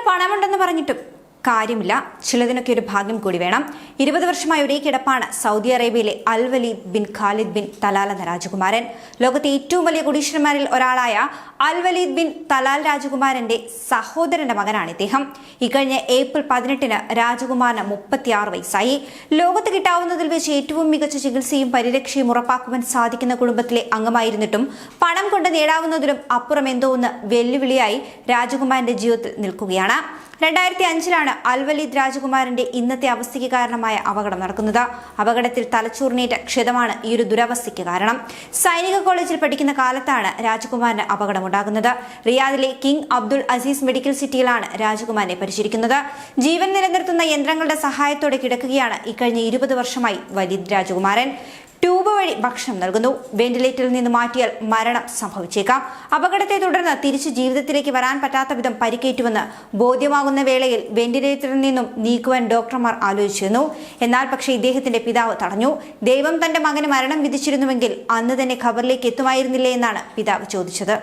പണമുണ്ടെന്ന് പറഞ്ഞിട്ടും കാര്യമില്ല. ചിലതിനൊക്കെ ഒരു ഭാഗ്യം കൂടി വേണം. 20 വർഷമായി ഒരേ കിടപ്പാണ് സൗദി അറേബ്യയിലെ Al Waleed bin Khalid bin Talal എന്ന രാജകുമാരൻ. ലോകത്തെ ഏറ്റവും വലിയ കോടീശ്വരന്മാരിൽ ഒരാളായ അൽ വലീദ് ബിൻ തലാൽ രാജകുമാരന്റെ സഹോദരന്റെ മകനാണ് ഇദ്ദേഹം. ഇക്കഴിഞ്ഞ ഏപ്രിൽ 18-ന് രാജകുമാരന് 36 വയസ്സായി. ലോകത്ത് കിട്ടാവുന്നതിൽ വെച്ച് ഏറ്റവും മികച്ച ചികിത്സയും പരിരക്ഷയും ഉറപ്പാക്കുവാൻ സാധിക്കുന്ന കുടുംബത്തിലെ അംഗമായിരുന്നിട്ടും പണം കൊണ്ട് നേടാവുന്നതിലും അപ്പുറം എന്തോ ഒന്ന് വെല്ലുവിളിയായി രാജകുമാരന്റെ ജീവിതത്തിൽ നിൽക്കുകയാണ്. 2005-ലാണ് അൽ വലീദ് രാജകുമാരന്റെ ഇന്നത്തെ അവസ്ഥയ്ക്ക് കാരണമായ അപകടം നടക്കുന്നത്. അപകടത്തിൽ തലച്ചോറിനേറ്റ ക്ഷതമാണ് ഈ ഒരു ദുരവസ്ഥയ്ക്ക് കാരണം. സൈനിക കോളേജിൽ പഠിക്കുന്ന കാലത്താണ് രാജകുമാരന് അപകടമുണ്ടാകുന്നത്. റിയാദിലെ കിങ് അബ്ദുൾ അസീസ് മെഡിക്കൽ സിറ്റിയിലാണ് രാജകുമാരനെ പരിചരിക്കുന്നത്. ജീവൻ നിലനിർത്തുന്ന യന്ത്രങ്ങളുടെ സഹായത്തോടെ കിടക്കുകയാണ് ഇക്കഴിഞ്ഞ 20 വർഷമായി വലീദ് രാജകുമാരൻ. ട്യൂബ് വഴി ഭക്ഷണം നൽകുന്നു. വെന്റിലേറ്ററിൽ നിന്ന് മാറ്റിയാൽ മരണം സംഭവിച്ചേക്കാം. അപകടത്തെ തുടർന്ന് തിരിച്ച് ജീവിതത്തിലേക്ക് വരാൻ പറ്റാത്ത വിധം പരിക്കേറ്റുവെന്ന് ബോധ്യമാകുന്ന വേളയിൽ വെന്റിലേറ്ററിൽ നിന്നും നീക്കുവാൻ ഡോക്ടർമാർ ആലോചിച്ചിരുന്നു. എന്നാൽ പക്ഷേ ഇദ്ദേഹത്തിന്റെ പിതാവ് തടഞ്ഞു. ദൈവം തന്റെ മകന് മരണം വിധിച്ചിരുന്നുവെങ്കിൽ അന്ന് തന്നെ ഖബറിലേക്ക് എത്തുമായിരുന്നില്ലേ എന്നാണ് പിതാവ് ചോദിച്ചത്.